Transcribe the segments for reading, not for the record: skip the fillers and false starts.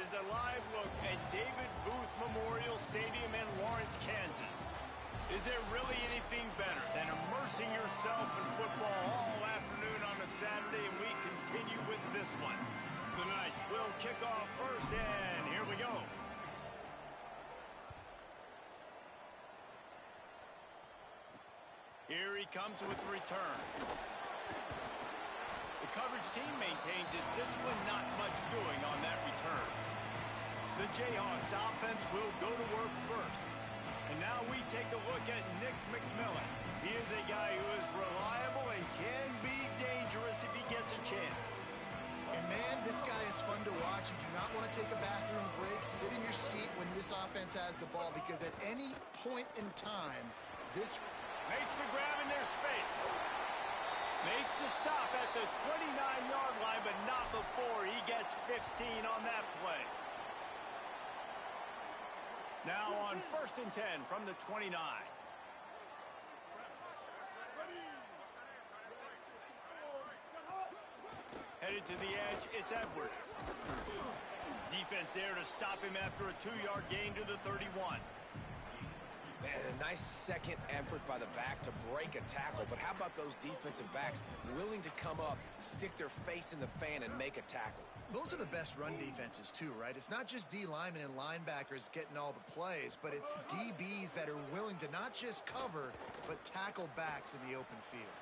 is a live look at David Booth Memorial Stadium in Lawrence, Kansas. Is there really anything better than immersing yourself in football all afternoon on a Saturday? And we continue with this one. The Knights will kick off first, and here we go. Here he comes with the return. The coverage team maintains his discipline, not much doing on that return. The Jayhawks offense will go to work first. And now we take a look at Nick McMillan. He is a guy who is reliable and can be dangerous if he gets a chance. And man, this guy is fun to watch. You do not want to take a bathroom break, sit in your seat when this offense has the ball, because at any point in time, this makes the grab in their space. Makes the stop at the 29-yard line, but not before he gets 15 on that play. Now on 1st and 10 from the 29. Headed to the edge, it's Edwards. Defense there to stop him after a 2-yard gain to the 31. Man, a nice second effort by the back to break a tackle. But how about those defensive backs willing to come up, stick their face in the fan, and make a tackle? Those are the best run defenses, too, right? It's not just D linemen and linebackers getting all the plays, but it's DBs that are willing to not just cover, but tackle backs in the open field.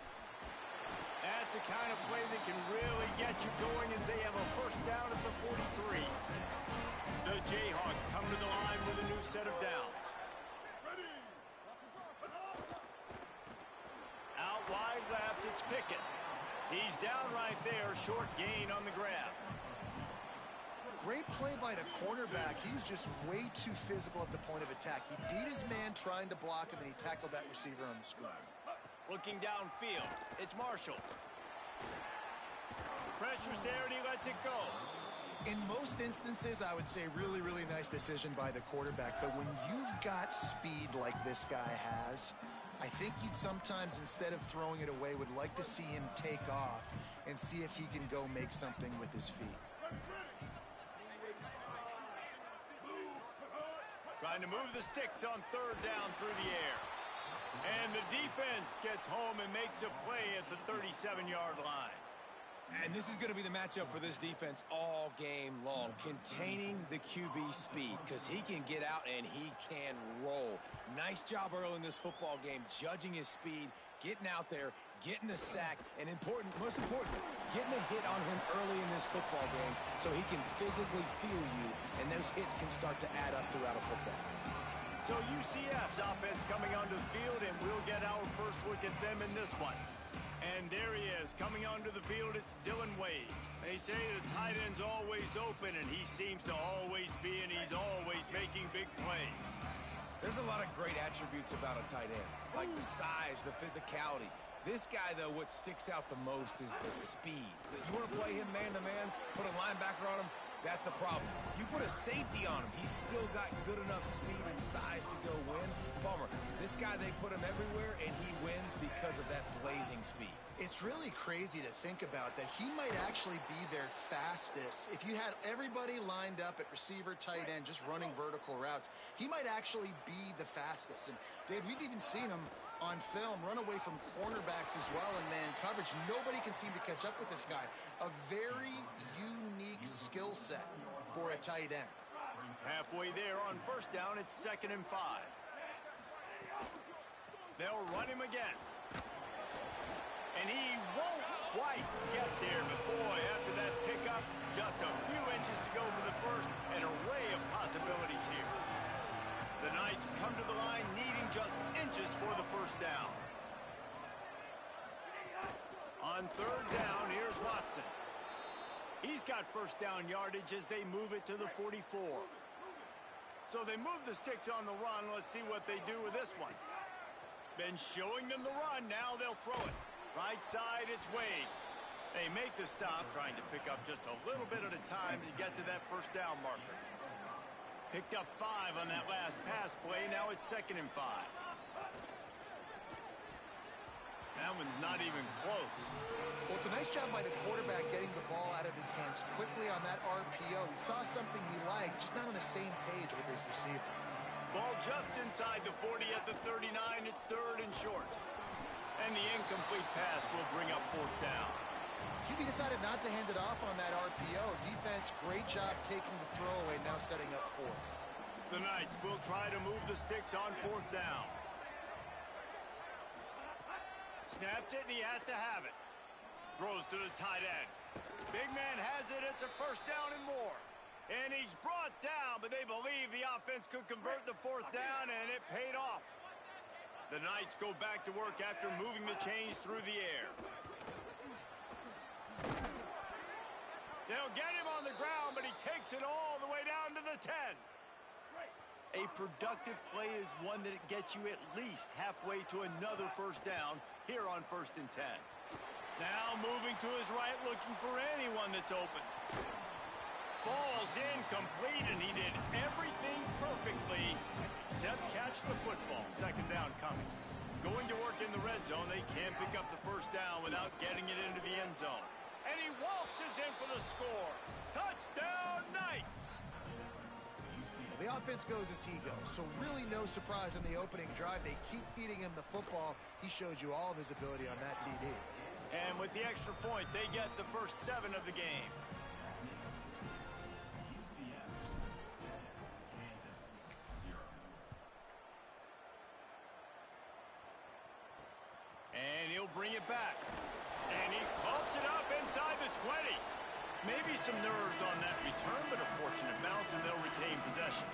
That's the kind of play that can really get you going as they have a first down at the 43. The Jayhawks come to the line with a new set of downs. Out wide left, it's Pickett. He's down right there, short gain on the grab. Great play by the cornerback. He was just way too physical at the point of attack. He beat his man trying to block him, and he tackled that receiver on the screen. Looking downfield, it's Marshall. Pressure's there, and he lets it go. In most instances, I would say really, really nice decision by the quarterback. But when you've got speed like this guy has, I think you'd sometimes, instead of throwing it away, would like to see him take off and see if he can go make something with his feet. Trying to move the sticks on 3rd down through the air. And the defense gets home and makes a play at the 37-yard line. And this is going to be the matchup for this defense all game long, containing the QB speed, because he can get out and he can roll. Nice job early in this football game, judging his speed, getting out there, getting the sack, and most importantly, getting a hit on him early in this football game so he can physically feel you, and those hits can start to add up throughout a football game. So UCF's offense coming onto the field, and we'll get our first look at them in this one. And there he is, coming onto the field, it's Dylan Wade. They say the tight end's always open, and he seems to always be, and he's always making big plays. There's a lot of great attributes about a tight end, like the size, the physicality. This guy, though, what sticks out the most is the speed. You want to play him man-to-man, put a linebacker on him, that's a problem. You put a safety on him, he's still got good enough speed and size to go win. Bummer. This guy, they put him everywhere, and he wins because of that blazing speed. It's really crazy to think about that he might actually be their fastest. If you had everybody lined up at receiver, tight end, just running vertical routes, he might actually be the fastest. And, Dave, we've even seen him on film run away from cornerbacks as well in man coverage. Nobody can seem to catch up with this guy. A very unique skill set for a tight end. Halfway there on 1st down, it's 2nd and 5. They'll run him again. And he won't quite get there, but boy, after that pickup, just a few inches to go for the first, an array of possibilities here. The Knights come to the line needing just inches for the 1st down. On 3rd down, here's Watson. He's got 1st down yardage as they move it to the 44. So they move the sticks on the run. Let's see what they do with this one. Been showing them the run. Now they'll throw it. Right side, it's Wade. They make the stop, trying to pick up just a little bit at a time to get to that 1st down marker. Picked up 5 on that last pass play. Now it's 2nd and 5. That one's not even close. Well, it's a nice job by the quarterback getting the ball out of his hands quickly on that RPO. He saw something he liked, just not on the same page with his receiver. Ball just inside the 40 at the 39. It's 3rd and short. And the incomplete pass will bring up 4th down. QB decided not to hand it off on that RPO. Defense, great job taking the throwaway, now setting up 4th. The Knights will try to move the sticks on 4th down. Snapped it, and he has to have it. Throws to the tight end. Big man has it. It's a 1st down and more. And he's brought down, but they believe the offense could convert the 4th down, and it paid off. The Knights go back to work after moving the chains through the air. They'll get him on the ground, but he takes it all the way down to the 10. A productive play is one that gets you at least halfway to another 1st down here on 1st and 10. Now moving to his right, looking for anyone that's open. Falls incomplete, and he did everything perfectly except catch the football. 2nd down coming. Going to work in the red zone. They can't pick up the 1st down without getting it into the end zone. And he waltzes in for the score. Touchdown, Knights! The offense goes as he goes, so really no surprise in the opening drive. They keep feeding him the football. He showed you all of his ability on that TD. And with the extra point, they get the first 7 of the game. And he'll bring it back. And he coughs it up inside the 20. Maybe some nerves on that return, but a fortunate bounce, and they'll retain possession.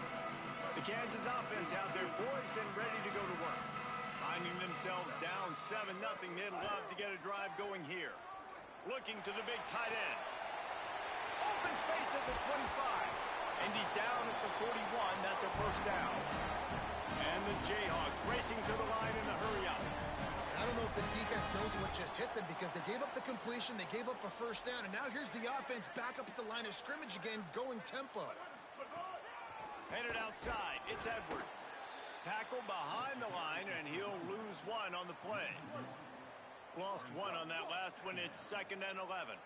The Kansas offense out there poised and ready to go to work. Finding themselves down 7-0, they'd love to get a drive going here. Looking to the big tight end. Open space at the 25. And he's down at the 41. That's a 1st down. And the Jayhawks racing to the line in a hurry up. I don't know if this defense knows what just hit them, because they gave up the completion, they gave up a 1st down, and now here's the offense back up at the line of scrimmage again, going tempo. Headed outside, it's Edwards. Tackle behind the line, and he'll lose 1 on the play. Lost 1 on that last one. It's 2nd and 11.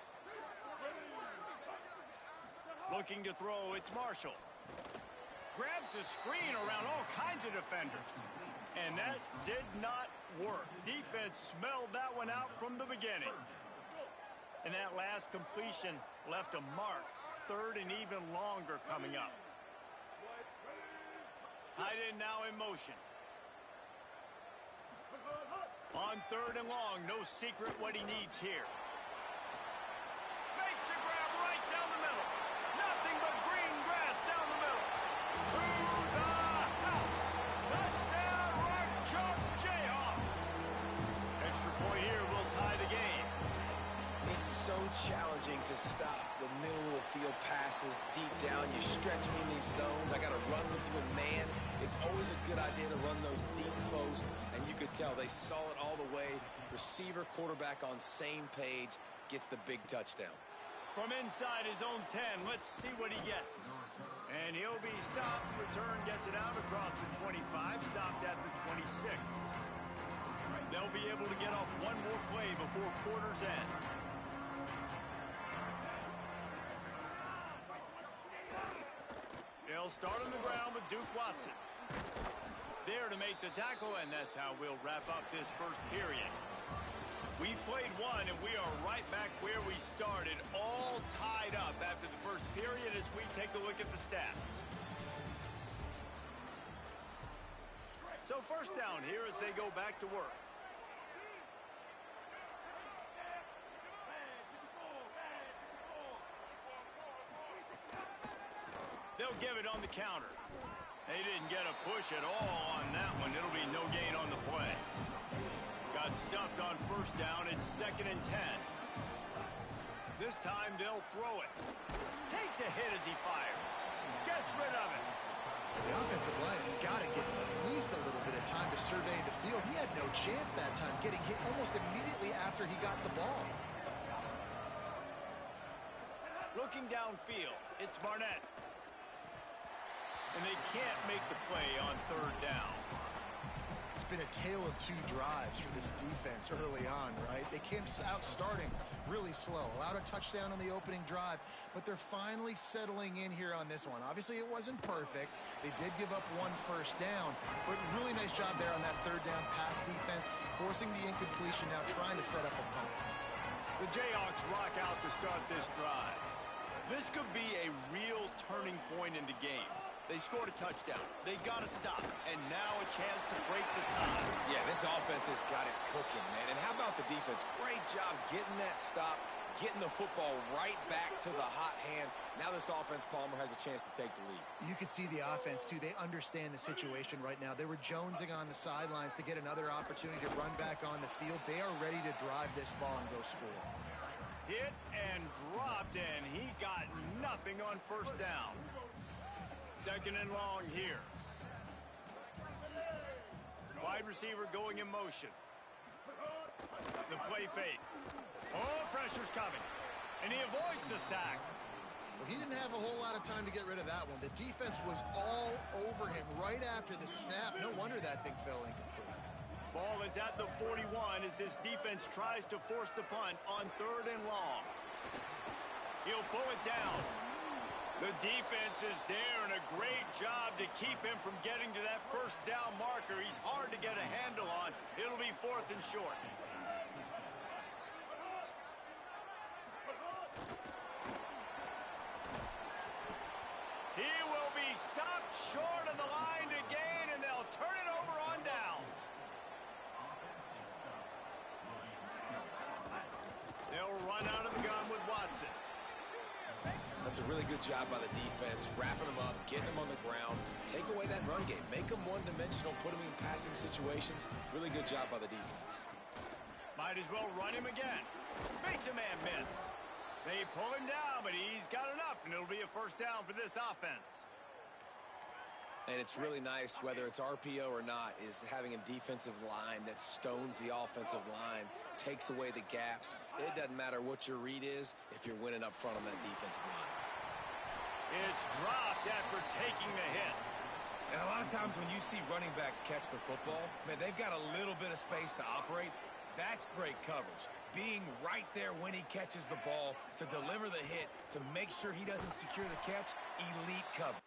Looking to throw, it's Marshall. Grabs the screen around all kinds of defenders. And that did not work. Defense smelled that one out from the beginning. And that last completion left a mark. 3rd and even longer coming up. Tight end now in motion. On 3rd and long, no secret what he needs here. Makes a grab right down the middle. Nothing but green grass down the middle. To the house. Touchdown, Rock Chalk Jayhawk. Extra point here will tie the game. It's so challenging to stop the middle of the field passes deep down. You stretch me in these zones. I got to run with you in man. It's always a good idea to run those deep posts, and you could tell they saw it all the way. Receiver, quarterback on same page, gets the big touchdown. From inside his own 10, let's see what he gets. And he'll be stopped. Return gets it out across the 25, stopped at the 26. They'll be able to get off one more play before quarter's end. They'll start on the ground with Duke Watson. There to make the tackle, and that's how we'll wrap up this first period. We've played 1, and we are right back where we started, all tied up after the first period as we take a look at the stats. So 1st down here as they go back to work. They'll give it on the counter. They didn't get a push at all on that one. It'll be no gain on the play. Got stuffed on 1st down. It's 2nd and 10. This time they'll throw it. Takes a hit as he fires. Gets rid of it. The offensive line has got to give him at least a little bit of time to survey the field. He had no chance that time, getting hit almost immediately after he got the ball. Looking downfield, it's Barnett. And they can't make the play on 3rd down. It's been a tale of 2 drives for this defense early on, right? They came out starting really really slow. Allowed a touchdown on the opening drive, but they're finally settling in here on this one. Obviously, it wasn't perfect. They did give up 1 first down, but really nice job there on that third down pass defense, forcing the incompletion, now trying to set up a punt. The Jayhawks rock out to start this drive. This could be a real turning point in the game. They scored a touchdown. They got to stop. And now a chance to break the tie. Yeah, this offense has got it cooking, man. And how about the defense? Great job getting that stop, getting the football right back to the hot hand. Now this offense, Palmer, has a chance to take the lead. You can see the offense, too. They understand the situation right now. They were jonesing on the sidelines to get another opportunity to run back on the field. They are ready to drive this ball and go score. Hit and dropped, and he got nothing on first down. Second and long here. Wide receiver going in motion. The play fake. Oh, pressure's coming. And he avoids the sack. Well, he didn't have a whole lot of time to get rid of that one. The defense was all over him right after the snap. No wonder that thing fell incomplete. Ball is at the 41 as this defense tries to force the punt on third and long. He'll pull it down. The defense is there, and a great job to keep him from getting to that first down marker. He's hard to get a handle on. It'll be 4th and short. He will be stopped short of the line to gain, and they'll turn it over on downs. They'll run out of the gun with Watson. That's a really good job by the defense, wrapping them up, getting them on the ground, take away that run game, make them one-dimensional, put them in passing situations. Really good job by the defense. Might as well run him again. Makes a man miss. They pull him down, but he's got enough, and it'll be a first down for this offense. And it's really nice, whether it's RPO or not, is having a defensive line that stones the offensive line, takes away the gaps. It doesn't matter what your read is if you're winning up front on that defensive line. It's dropped after taking the hit. And a lot of times when you see running backs catch the football, man, they've got a little bit of space to operate. That's great coverage. Being right there when he catches the ball to deliver the hit, to make sure he doesn't secure the catch, elite coverage.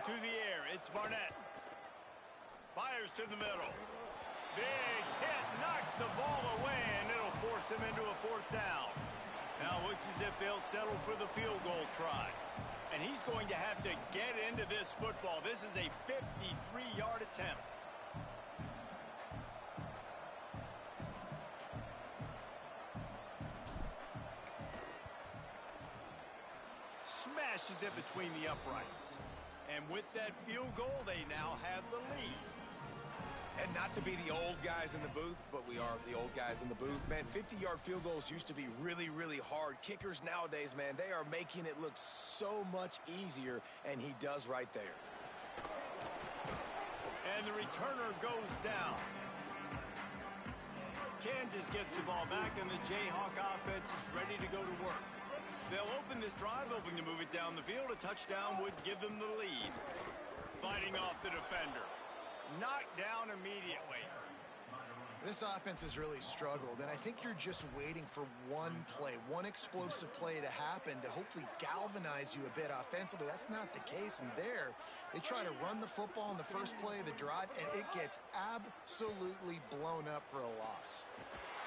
To the air, it's Barnett. Fires to the middle. Big hit, knocks the ball away, and it'll force him into a fourth down. Now it looks as if they'll settle for the field goal try. And he's going to have to get into this football. This is a 53-yard attempt. Smashes it between the uprights. And with that field goal, they now have the lead. And not to be the old guys in the booth, but we are the old guys in the booth. Man, 50-yard field goals used to be really, really hard. Kickers nowadays, man, they are making it look so much easier, and he does right there. And the returner goes down. Kansas gets the ball back, and the Jayhawk offense is ready to go to work. They'll open this drive, hoping to move it down the field. A touchdown would give them the lead. Fighting off the defender. Knocked down immediately. This offense has really struggled, and I think you're just waiting for one play, one explosive play to happen to hopefully galvanize you a bit offensively. That's not the case, and there, they try to run the football in the first play of the drive, and it gets absolutely blown up for a loss.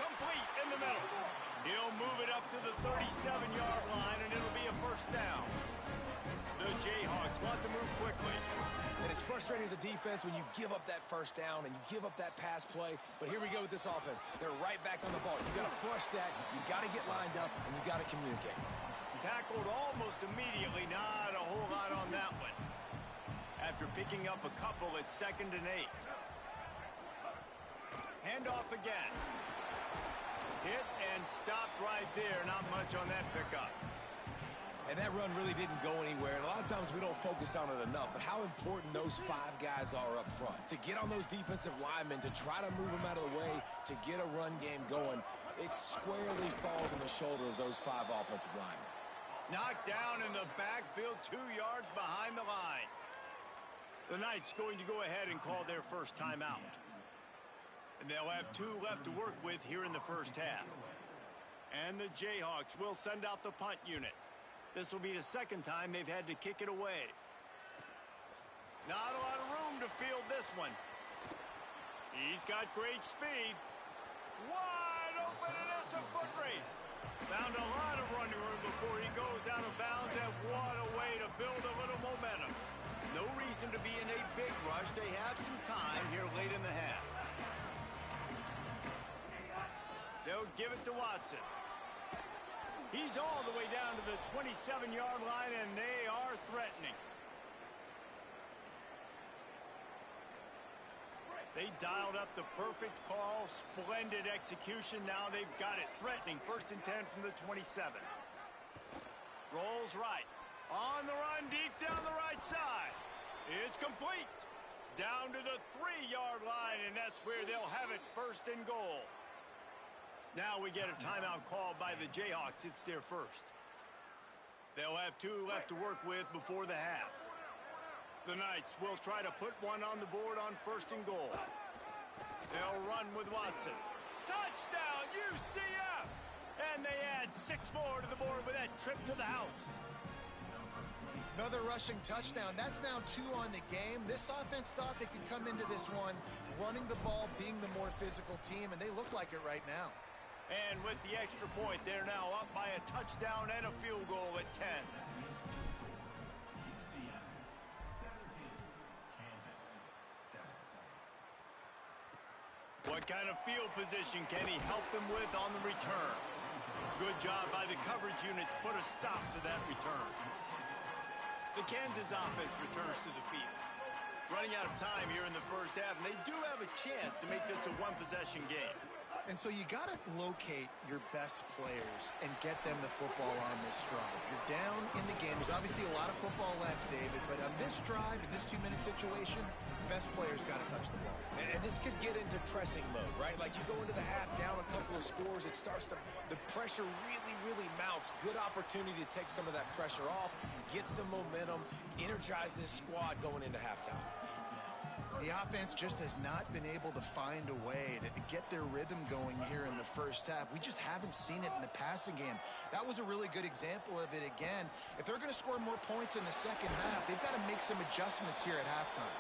Complete in the middle. He'll move it up to the 37-yard line, and it'll be a first down. The Jayhawks want to move quickly. And it's frustrating as a defense when you give up that first down and you give up that pass play. But here we go with this offense. They're right back on the ball. You got to flush that. You got to get lined up, and you got to communicate. Tackled almost immediately. Not a whole lot on that one. After picking up a couple, it's 2nd and 8. Handoff again. Hit and stopped right there. Not much on that pickup. And that run really didn't go anywhere. And a lot of times we don't focus on it enough. But how important those 5 guys are up front. To get on those defensive linemen, to try to move them out of the way, to get a run game going, it squarely falls on the shoulder of those 5 offensive linemen. Knocked down in the backfield, 2 yards behind the line. The Knights going to go ahead and call their first timeout. And they'll have 2 left to work with here in the first half. And the Jayhawks will send out the punt unit. This will be the 2nd time they've had to kick it away. Not a lot of room to field this one. He's got great speed. Wide open, and it's a foot race. Found a lot of running room before he goes out of bounds, and what a way to build a little momentum. No reason to be in a big rush. They have some time here late in the half. They'll give it to Watson. He's all the way down to the 27-yard line, and they are threatening. They dialed up the perfect call, splendid execution. Now they've got it threatening. 1st and 10 from the 27. Rolls right. On the run, deep down the right side. It's complete. Down to the 3-yard line, and that's where they'll have it, 1st and goal. Now we get a timeout call by the Jayhawks. It's their first. They'll have 2 left to work with before the half. The Knights will try to put one on the board on 1st and goal. They'll run with Watson. Touchdown, UCF! And they add 6 more to the board with that trip to the house. Another rushing touchdown. That's now 2 on the game. This offense thought they could come into this one running the ball, being the more physical team, and they look like it right now. And with the extra point, they're now up by a touchdown and a field goal at 10. What kind of field position can he help them with on the return? Good job by the coverage unit to put a stop to that return. The Kansas offense returns to the field. Running out of time here in the first half, and they do have a chance to make this a 1-possession game. And so you got to locate your best players and get them the football on this drive. You're down in the game. There's obviously a lot of football left, David, but on this drive, in this 2-minute situation, best players got to touch the ball. And this could get into pressing mode, right? Like you go into the half down a couple of scores, it starts to, the pressure really, really mounts. Good opportunity to take some of that pressure off, get some momentum, energize this squad going into halftime. The offense just has not been able to find a way to get their rhythm going here in the first half. We just haven't seen it in the passing game. That was a really good example of it again. If they're going to score more points in the second half, they've got to make some adjustments here at halftime.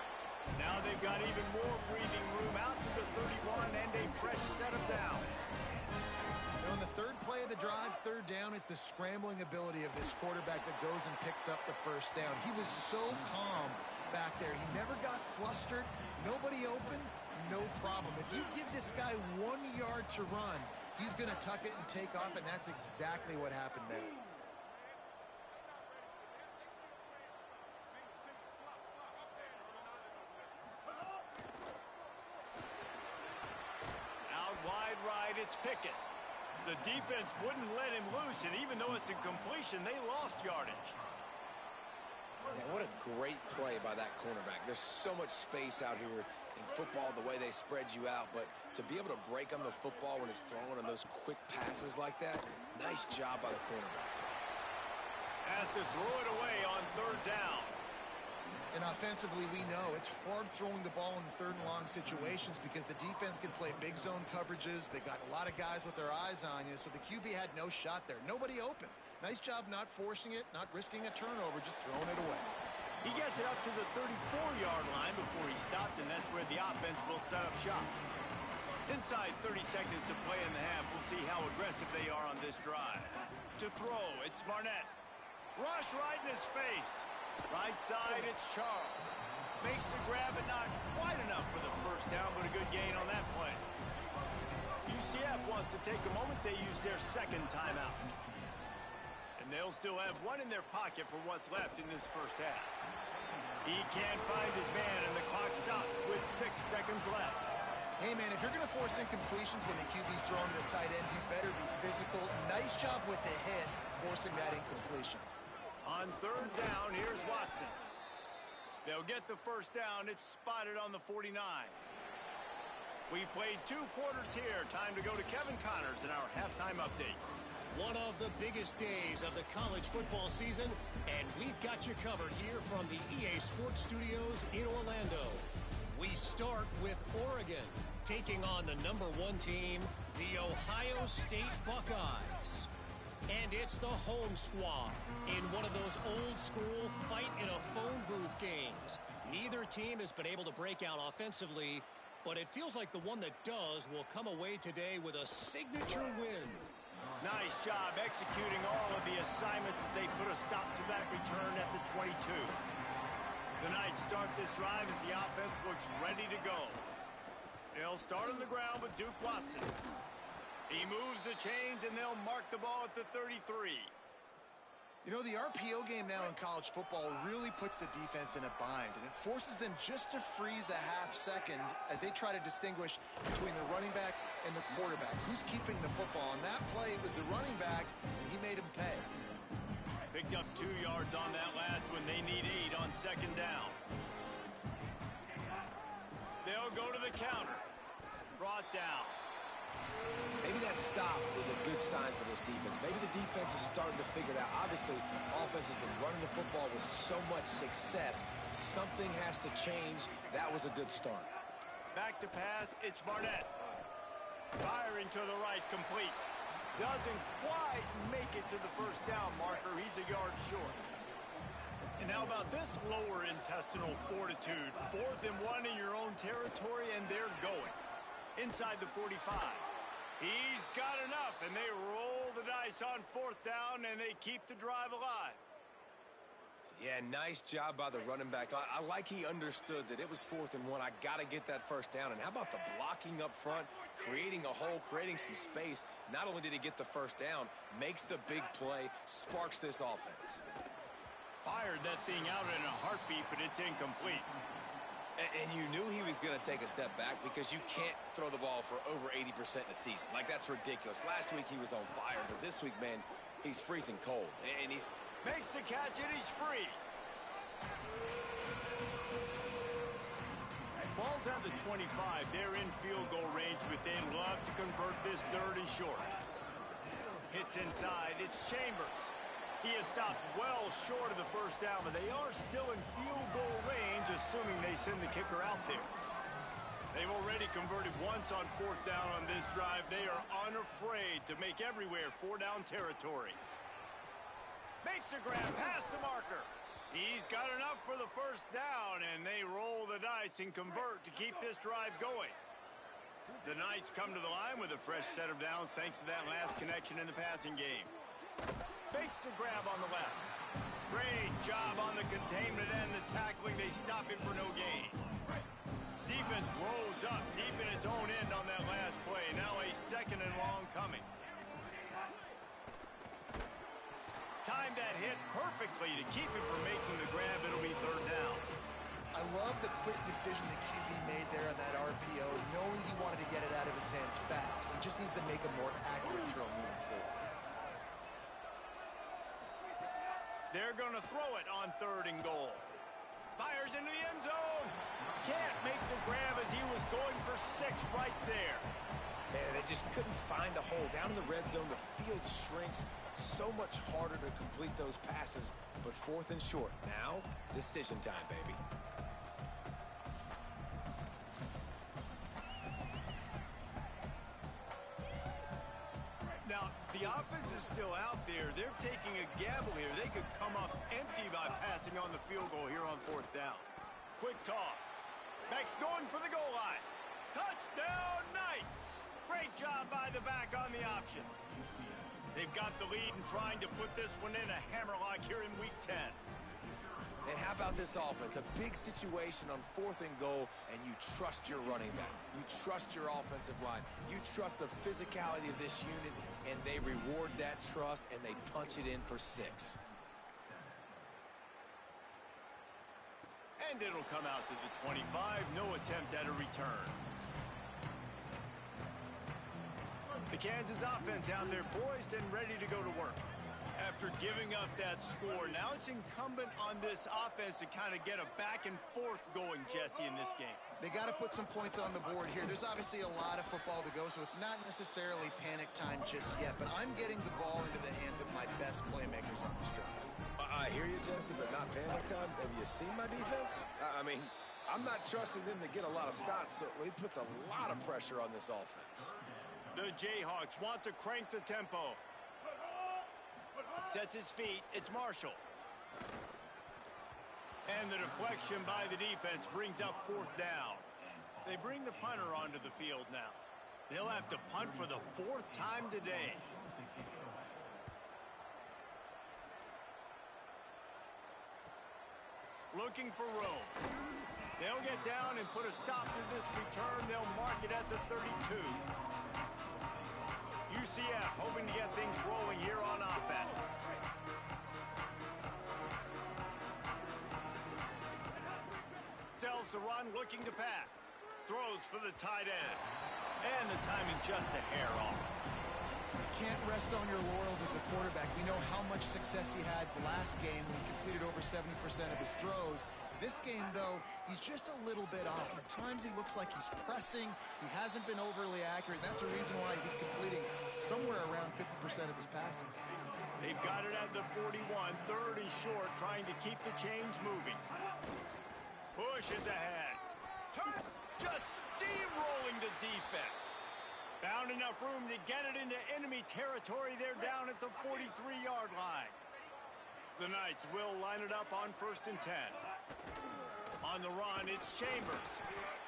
Now they've got even more breathing room out to the 31 and a fresh set of downs. On the third play of the drive, third down, it's the scrambling ability of this quarterback that goes and picks up the first down. He was so calm back there. He never got flustered. Nobody open, no problem. If you give this guy 1 yard to run, he's going to tuck it and take off, and that's exactly what happened there. Out wide right, it's Pickett. The defense wouldn't let him loose, and even though it's a completion, they lost yardage. Yeah, what a great play by that cornerback. There's so much space out here in football, the way they spread you out, but to be able to break on the football when it's thrown on those quick passes like that, nice job by the cornerback. Has to throw it away on third down. And offensively, we know it's hard throwing the ball in third and long situations because the defense can play big zone coverages. They got a lot of guys with their eyes on you, so the QB had no shot there. Nobody open. Nice job not forcing it, not risking a turnover, just throwing it away. He gets it up to the 34-yard line before he stopped, and that's where the offense will set up shop. Inside 30 seconds to play in the half. We'll see how aggressive they are on this drive. To throw, it's Barnett. Rush right in his face. Right side, it's Charles. Makes the grab, but not quite enough for the first down, but a good gain on that play. UCF wants to take a moment. They use their second timeout. And they'll still have one in their pocket for what's left in this first half. He can't find his man, and the clock stops with 6 seconds left. Hey, man, if you're going to force incompletions when the QB's throwing to the tight end, you better be physical. Nice job with the hit, forcing that incompletion. On third down, here's Watson. They'll get the first down. It's spotted on the 49. We've played 2 quarters here. Time to go to Kevin Connors in our halftime update. One of the biggest days of the college football season, and we've got you covered here from the EA Sports Studios in Orlando. We start with Oregon, taking on the #1 team, the Ohio State Buckeyes. And it's the home squad in one of those old-school fight-in-a-phone-booth games. Neither team has been able to break out offensively, but it feels like the one that does will come away today with a signature win. Nice job executing all of the assignments as they put a stop to that return at the 22. The Knights start this drive as the offense looks ready to go. They'll start on the ground with Duke Watson. He moves the chains, and they'll mark the ball at the 33. You know, the RPO game now in college football really puts the defense in a bind, and it forces them just to freeze a half second as they try to distinguish between the running back and the quarterback. Who's keeping the football? On that play, it was the running back, and he made him pay. Picked up 2 yards on that last one. They need 8 on second down. They'll go to the counter. Brought down. Maybe that stop is a good sign for this defense. Maybe the defense is starting to figure it out. Obviously, offense has been running the football with so much success. Something has to change. That was a good start. Back to pass, it's Barnett. Firing to the right, complete. Doesn't quite make it to the first down marker. He's a yard short. And how about this lower intestinal fortitude? 4th and 1 in your own territory, and they're going. Inside the 45. He's got enough, and they roll the dice on 4th down, and they keep the drive alive. Yeah, nice job by the running back. I like he understood that it was 4th and 1. I got to get that first down. And how about the blocking up front, creating a hole, creating some space. Not only did he get the first down, makes the big play, sparks this offense. Fired that thing out in a heartbeat, but it's incomplete. And you knew he was going to take a step back because you can't throw the ball for over 80% in a season. Like, that's ridiculous. Last week he was on fire, but this week, man, he's freezing cold. And he's... Makes the catch, and he's free. Ball's at the 25. They're in field goal range, but they'd love to convert this 3rd and short. Hits inside. It's Chambers. He is stopped well short of the first down, but they are still in field goal range, assuming they send the kicker out there. They've already converted once on 4th down on this drive. They are unafraid to make everywhere 4-down territory. Makes a grab past the marker. He's got enough for the first down, and they roll the dice and convert to keep this drive going. The Knights come to the line with a fresh set of downs thanks to that last connection in the passing game. Makes the grab on the left. Great job on the containment and the tackling. They stop him for no gain. Defense rolls up deep in its own end on that last play. Now a 2nd and long coming. Timed that hit perfectly to keep him from making the grab. It'll be 3rd down. I love the quick decision the QB made there on that RPO, knowing he wanted to get it out of his hands fast. He just needs to make a more accurate throw moving forward. They're going to throw it on 3rd and goal. Fires into the end zone. Can't make the grab as he was going for 6 right there. Man, they just couldn't find a hole. Down in the red zone, the field shrinks. So much harder to complete those passes, but 4th and short. Now, decision time, baby. Now, the offense is still out there. They're taking a gamble here. They could come up empty by passing on the field goal here on 4th down. Quick toss. Beck's going for the goal line. Touchdown, Knights! Great job by the back on the option. They've got the lead and trying to put this one in a hammerlock here in Week 10. And how about this offense? A big situation on 4th and goal, and you trust your running back. You trust your offensive line. You trust the physicality of this unit, and they reward that trust, and they punch it in for 6. And it'll come out to the 25. No attempt at a return. The Kansas offense out there poised and ready to go to work. After giving up that score, now it's incumbent on this offense to kind of get a back and forth going, Jesse, in this game. They got to put some points on the board here. There's obviously a lot of football to go, so it's not necessarily panic time just yet, but I'm getting the ball into the hands of my best playmakers on this drive. I hear you, Jesse, but not panic time. Have you seen my defense? I mean, I'm not trusting them to get a lot of stops, so it puts a lot of pressure on this offense. The Jayhawks want to crank the tempo. Sets his feet. It's Marshall. And the deflection by the defense brings up 4th down. They bring the punter onto the field now. They'll have to punt for the 4th time today. Looking for room. They'll get down and put a stop to this return. They'll mark it at the 32. UCF hoping to get things rolling here on offense. Sells the run, looking to pass. Throws for the tight end. And the timing just a hair off. Can't rest on your laurels as a quarterback. We know how much success he had last game when he completed over 70% of his throws. This game, though, he's just a little bit off. At times he looks like he's pressing. He hasn't been overly accurate. That's the reason why he's completing somewhere around 50% of his passes. They've got it at the 41, 3rd and short, trying to keep the chains moving. Push is ahead. Turn, just steamrolling the defense. Found enough room to get it into enemy territory. They're down at the 43-yard line. The Knights will line it up on 1st and 10. On the run, it's Chambers.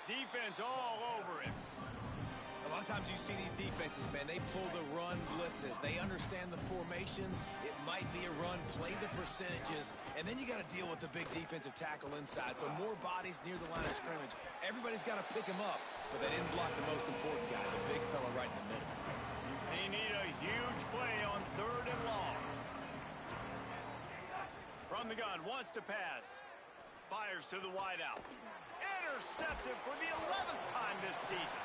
Defense all over him. A lot of times you see these defenses, man, they pull the run blitzes. They understand the formations. It might be a run, play the percentages, and then you got to deal with the big defensive tackle inside. So more bodies near the line of scrimmage. Everybody's got to pick him up, but they didn't block the most important guy, the big fella right in the middle. They need a huge play on 3rd and long. From the gun, wants to pass. Fires to the wideout. Intercepted for the 11th time this season.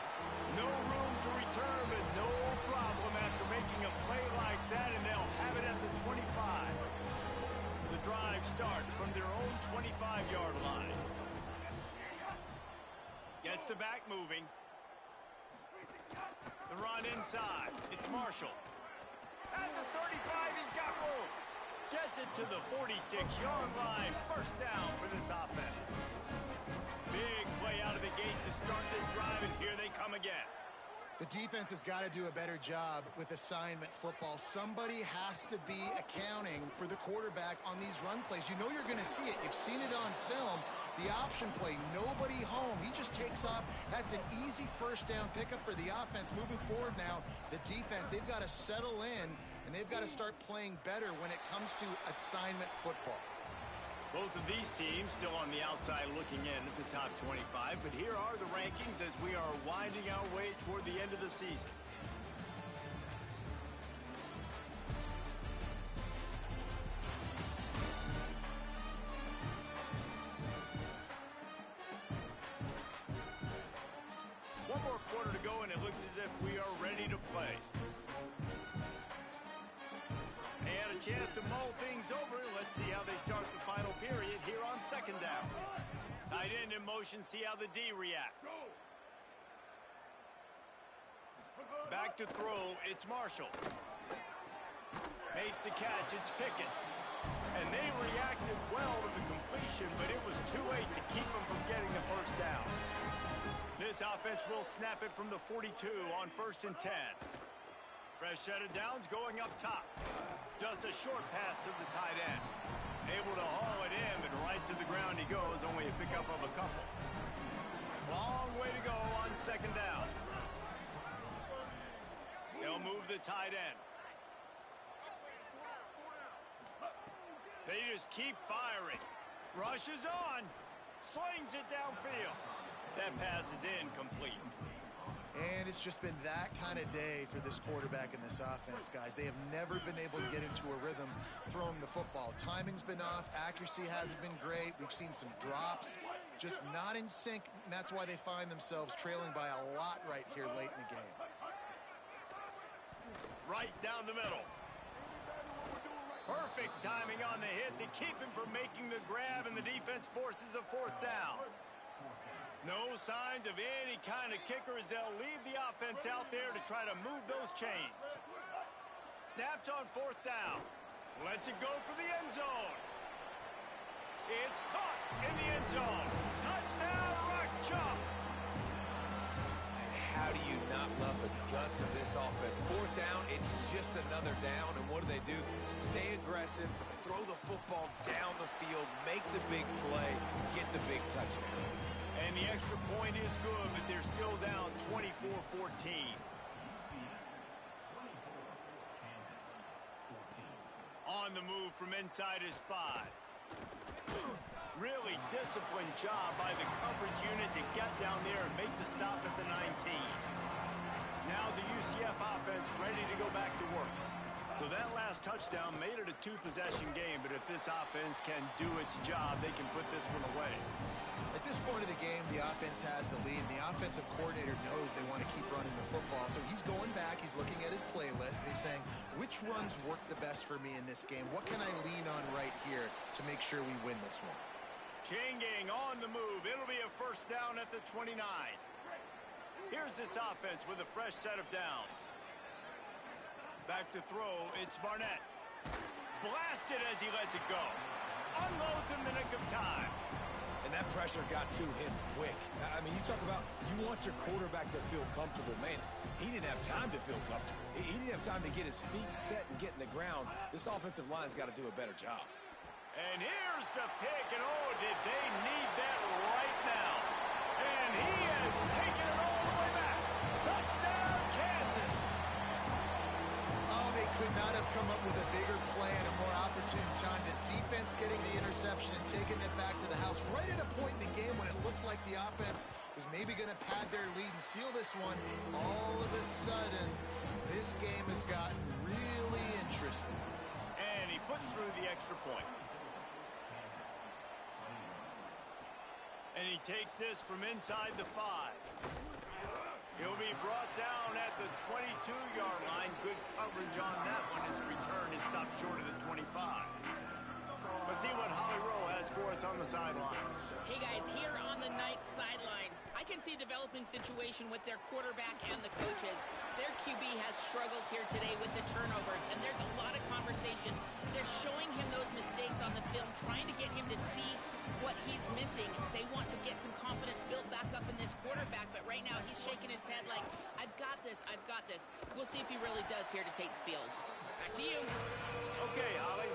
No room to return, but no problem after making a play like that, and they'll have it at the 25. The drive starts from their own 25-yard line. Gets the back moving. The run inside. It's Marshall. At the 35, he's got room. Gets Gets it to the 46-yard line. First down for this offense. Big play out of the gate to start this drive, and here they come again. The defense has got to do a better job with assignment football. Somebody has to be accounting for the quarterback on these run plays. You know you're going to see it. You've seen it on film. The option play, nobody home. He just takes off. That's an easy first down pickup for the offense. Moving forward now, the defense, they've got to settle in, and they've got to start playing better when it comes to assignment football. Both of these teams still on the outside looking in at the top 25, but here are the rankings as we are winding our way toward the end of the season. One more quarter to go, and it looks as if we are ready to play. They had a chance to mull things over. Let's see how they start the final period here on second down. Tight end in motion, see how the D reacts. Back to throw, it's Marshall. Makes the catch, it's Pickett. And they reacted well to the completion, but it was too late to keep them from getting the first down. This offense will snap it from the 42 on 1st and 10. Fresh set of downs going up top. Just a short pass to the tight end. Able to haul it in, but right to the ground he goes. Only a pickup of a couple. Long way to go on second down. They'll move the tight end. They just keep firing. Rushes on. Slings it downfield. That pass is incomplete. And it's just been that kind of day for this quarterback and this offense, guys. They have never been able to get into a rhythm throwing the football. Timing's been off. Accuracy hasn't been great. We've seen some drops. Just not in sync, and that's why they find themselves trailing by a lot right here late in the game. Right down the middle. Perfect timing on the hit to keep him from making the grab, and the defense forces a fourth down. No signs of any kind of kicker as they'll leave the offense out there to try to move those chains. Snapped on fourth down. Lets it go for the end zone. It's caught in the end zone. Touchdown, Rock Chop. And how do you not love the guts of this offense? Fourth down, it's just another down. And what do? Stay aggressive, throw the football down the field, make the big play, get the big touchdown. And the extra point is good, but they're still down 24-14. On the move from inside his 5. Really disciplined job by the coverage unit to get down there and make the stop at the 19. Now the UCF offense ready to go back to work. So that last touchdown made it a 2-possession game, but if this offense can do its job, they can put this one away. At this point of the game, the offense has the lead. The offensive coordinator knows they want to keep running the football. So he's going back, he's looking at his playlist, and he's saying, which runs work the best for me in this game? What can I lean on right here to make sure we win this one? Chain gang on the move. It'll be a first down at the 29. Here's this offense with a fresh set of downs. Back to throw, it's Barnett. Blasted as he lets it go. Unloads in the nick of time. And that pressure got to him quick. I mean, you talk about you want your quarterback to feel comfortable. Man, he didn't have time to feel comfortable. He didn't have time to get his feet set and get in the ground. This offensive line's got to do a better job. And here's the pick, and oh, did they need that right now. And he has taken it all the way back. Touchdown, Kansas. Oh, they could not have come up with a bigger play at a more opportune time. The defense getting the interception and taking it back to the house right at a point in the game when it looked like the offense was maybe going to pad their lead and seal this one. All of a sudden, this game has gotten really interesting. And he puts through the extra point. And he takes this from inside the 5. He'll be brought down at the 22-yard line. Good coverage on that one. His return is stopped short of the 25. Let's see what Holly Rowe has for us on the sideline. Hey, guys, here on the Knights sideline, I can see a developing situation with their quarterback and the coaches. Their QB has struggled here today with the turnovers, and there's a lot of conversation. They're showing him those see if he really does here to take the field. Back to you. Okay, Holly.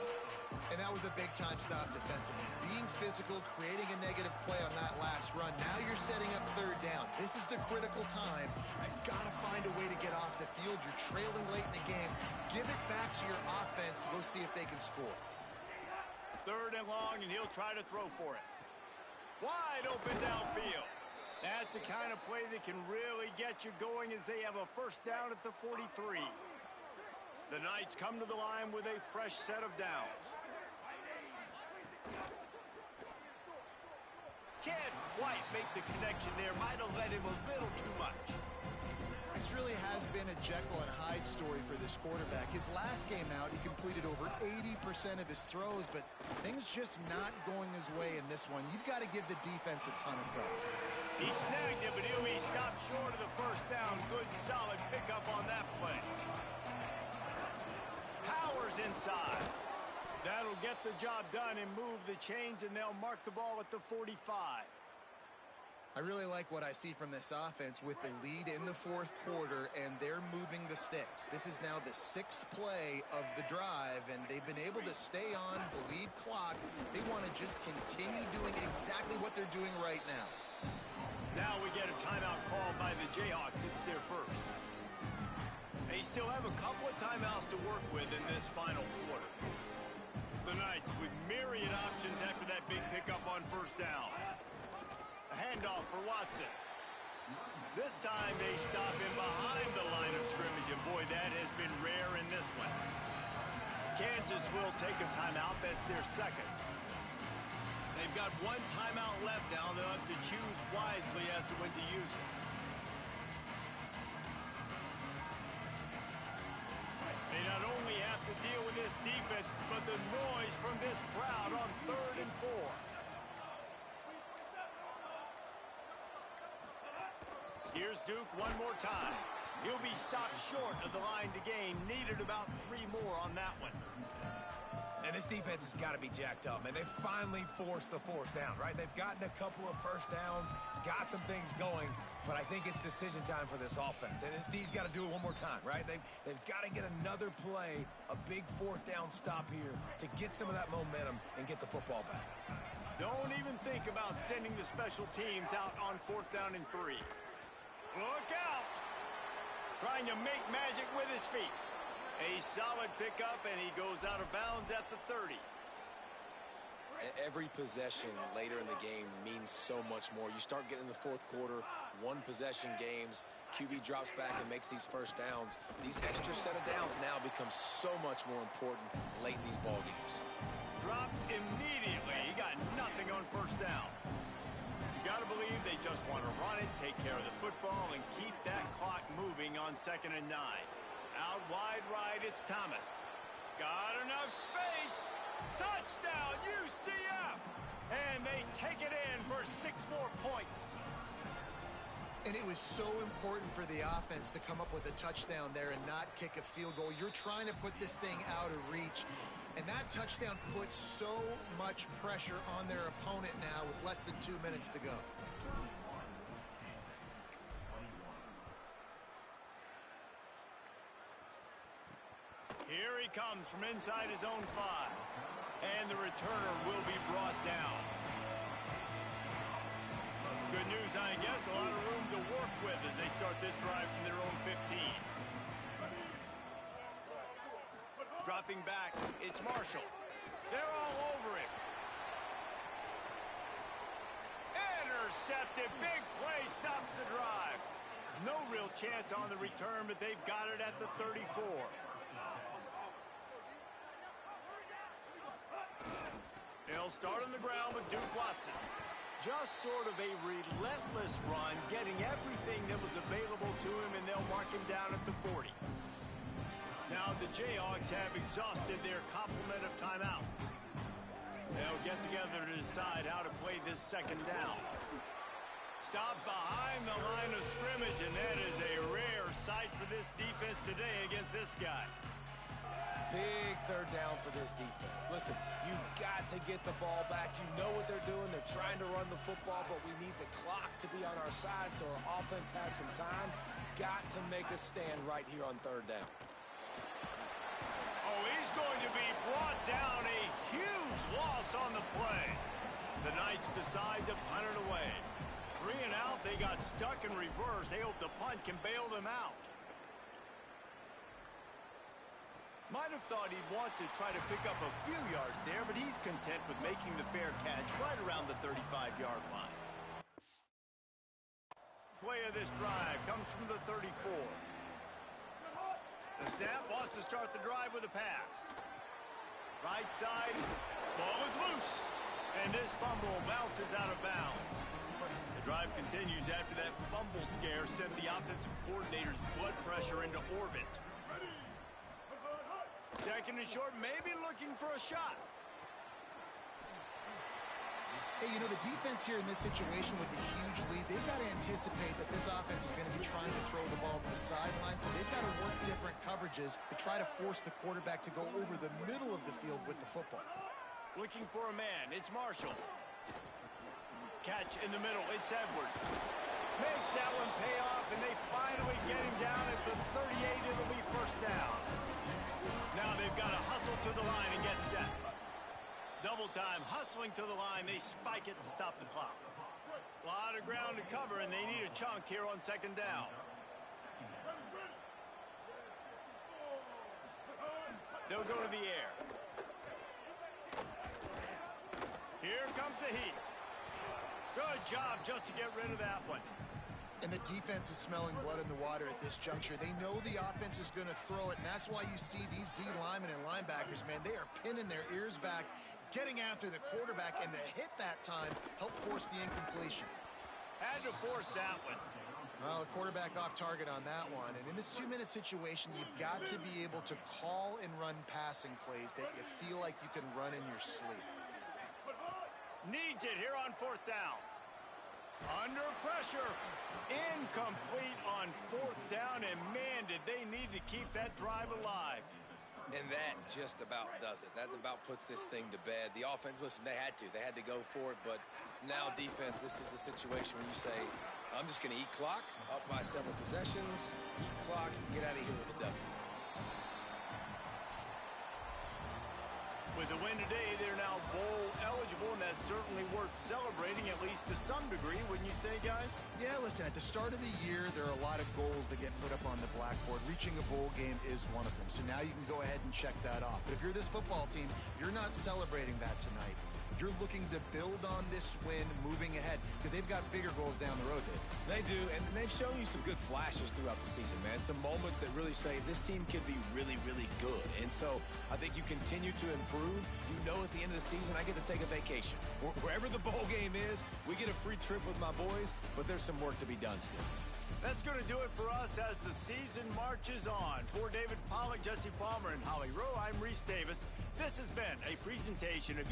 And that was a big-time stop defensively. Being physical, creating a negative play on that last run. Now you're setting up third down. This is the critical time. You've got to find a way to get off the field. You're trailing late in the game. Give it back to your offense to go see if they can score. Third and long, and he'll try to throw for it. Wide open downfield. That's the kind of play that can really get you going as they have a first down at the 43. The Knights come to the line with a fresh set of downs. Can't quite make the connection there. Might have led him a little too much. This really has been a Jekyll and Hyde story for this quarterback. His last game out, he completed over 80% of his throws, but things just not going his way in this one. You've got to give the defense a ton of credit. He snagged it, but he'll be stopped short of the first down. Good, solid pickup on that play. Powers inside. That'll get the job done and move the chains, and they'll mark the ball at the 45. I really like what I see from this offense with the lead in the fourth quarter, and they're moving the sticks. This is now the 6th play of the drive, and they've been able to stay on, bleed clock. They want to just continue doing exactly what they're doing right now. Now we get a timeout called by the Jayhawks. It's their first. They still have a couple of timeouts to work with in this final quarter. The Knights with myriad options after that big pickup on first down. A handoff for Watson. This time they stop him behind the line of scrimmage, and boy, that has been rare in this one. Kansas will take a timeout. That's their second. They've got one timeout left now. They'll have to choose wisely as to when to use it. They not only have to deal with this defense, but the noise from this crowd on 3rd and 4. Here's Duke one more time. He'll be stopped short of the line to gain. Needed about 3 more on that one. And this defense has got to be jacked up, man. They finally forced the 4th down, right? They've gotten a couple of first downs, got some things going, but I think it's decision time for this offense. And this D's got to do it one more time, right? They've got to get another play, a big 4th down stop here to get some of that momentum and get the football back. Don't even think about sending the special teams out on 4th down and 3. Look out! Trying to make magic with his feet. A solid pickup, and he goes out of bounds at the 30. Every possession later in the game means so much more. You start getting in the 4th quarter, 1-possession games, QB drops back and makes these first downs. These extra set of downs now become so much more important late in these ball games. Dropped immediately. He got nothing on first down. You got to believe they just want to run it, take care of the football, and keep that clock moving on 2nd and 9. Out wide right, it's Thomas. Got enough space. Touchdown, UCF! And they take it in for 6 more points. And it was so important for the offense to come up with a touchdown there and not kick a field goal. You're trying to put this thing out of reach. And that touchdown puts so much pressure on their opponent now with less than 2 minutes to go. Here he comes from inside his own 5. And the returner will be brought down. Good news, I guess. A lot of room to work with as they start this drive from their own 15. Dropping back, it's Marshall. They're all over him. Intercepted. Big play stops the drive. No real chance on the return, but they've got it at the 34. They'll start on the ground with Duke Watson. Just sort of a relentless run, getting everything that was available to him, and they'll mark him down at the 40. Now the Jayhawks have exhausted their complement of timeouts. They'll get together to decide how to play this 2nd down. Stop behind the line of scrimmage, and that is a rare sight for this defense today against this guy. Big 3rd down for this defense. Listen, you've got to get the ball back. You know what they're doing. They're trying to run the football, but we need the clock to be on our side so our offense has some time. got to make a stand right here on third down. Oh, he's going to be brought down. A huge loss on the play. The Knights decide to punt it away. 3 and out. They got stuck in reverse. They hope the punt can bail them out. Might have thought he'd want to try to pick up a few yards there, but he's content with making the fair catch right around the 35-yard line. Play of this drive comes from the 34. The snap wants to start the drive with a pass. Right side, ball is loose. And this fumble bounces out of bounds. The drive continues after that fumble scare sent the offensive coordinator's blood pressure into orbit. Second and short, maybe looking for a shot. Hey, you know, the defense here in this situation with a huge lead, they've got to anticipate that this offense is going to be trying to throw the ball to the sideline, so they've got to work different coverages to try to force the quarterback to go over the middle of the field with the football. Looking for a man. It's Marshall. Catch in the middle. It's Edwards. Makes that one pay off, and they finally get him down at the 38. It'll be first down. Now they've got to hustle to the line and get set. Double time, hustling to the line. They spike it to stop the clock. A lot of ground to cover, and they need a chunk here on second down. They'll go to the air. Here comes the heat. Good job just to get rid of that one. And the defense is smelling blood in the water at this juncture. They know the offense is going to throw it, and that's why you see these D linemen and linebackers, man, they are pinning their ears back, getting after the quarterback, and the hit that time helped force the incompletion. Had to force that one. Well, the quarterback off target on that one. And in this 2-minute situation, you've got to be able to call and run passing plays that you feel like you can run in your sleep. Needs it here on fourth down. Under pressure. Incomplete on fourth down, and man, did they need to keep that drive alive. And that just about does it. That about puts this thing to bed. The offense, listen, they had to go for it, but now defense, this is the situation where you say, I'm just going to eat clock, up by several possessions, eat clock, get out of here with a W. With the win today, they're now bowl eligible, and that's certainly worth celebrating, at least to some degree, wouldn't you say, guys? Yeah, listen, at the start of the year, there are a lot of goals that get put up on the blackboard. Reaching a bowl game is one of them. So now you can go ahead and check that off. But if you're this football team, you're not celebrating that tonight. You're looking to build on this win moving ahead because they've got bigger goals down the road, Dave. They do, and they've shown you some good flashes throughout the season, man. Some moments that really say this team can be really, really good. And so I think you continue to improve. You know at the end of the season, I get to take a vacation. Wherever the bowl game is, we get a free trip with my boys, but there's some work to be done still. That's going to do it for us as the season marches on. For David Pollack, Jesse Palmer, and Holly Rowe, I'm Reese Davis. This has been a presentation of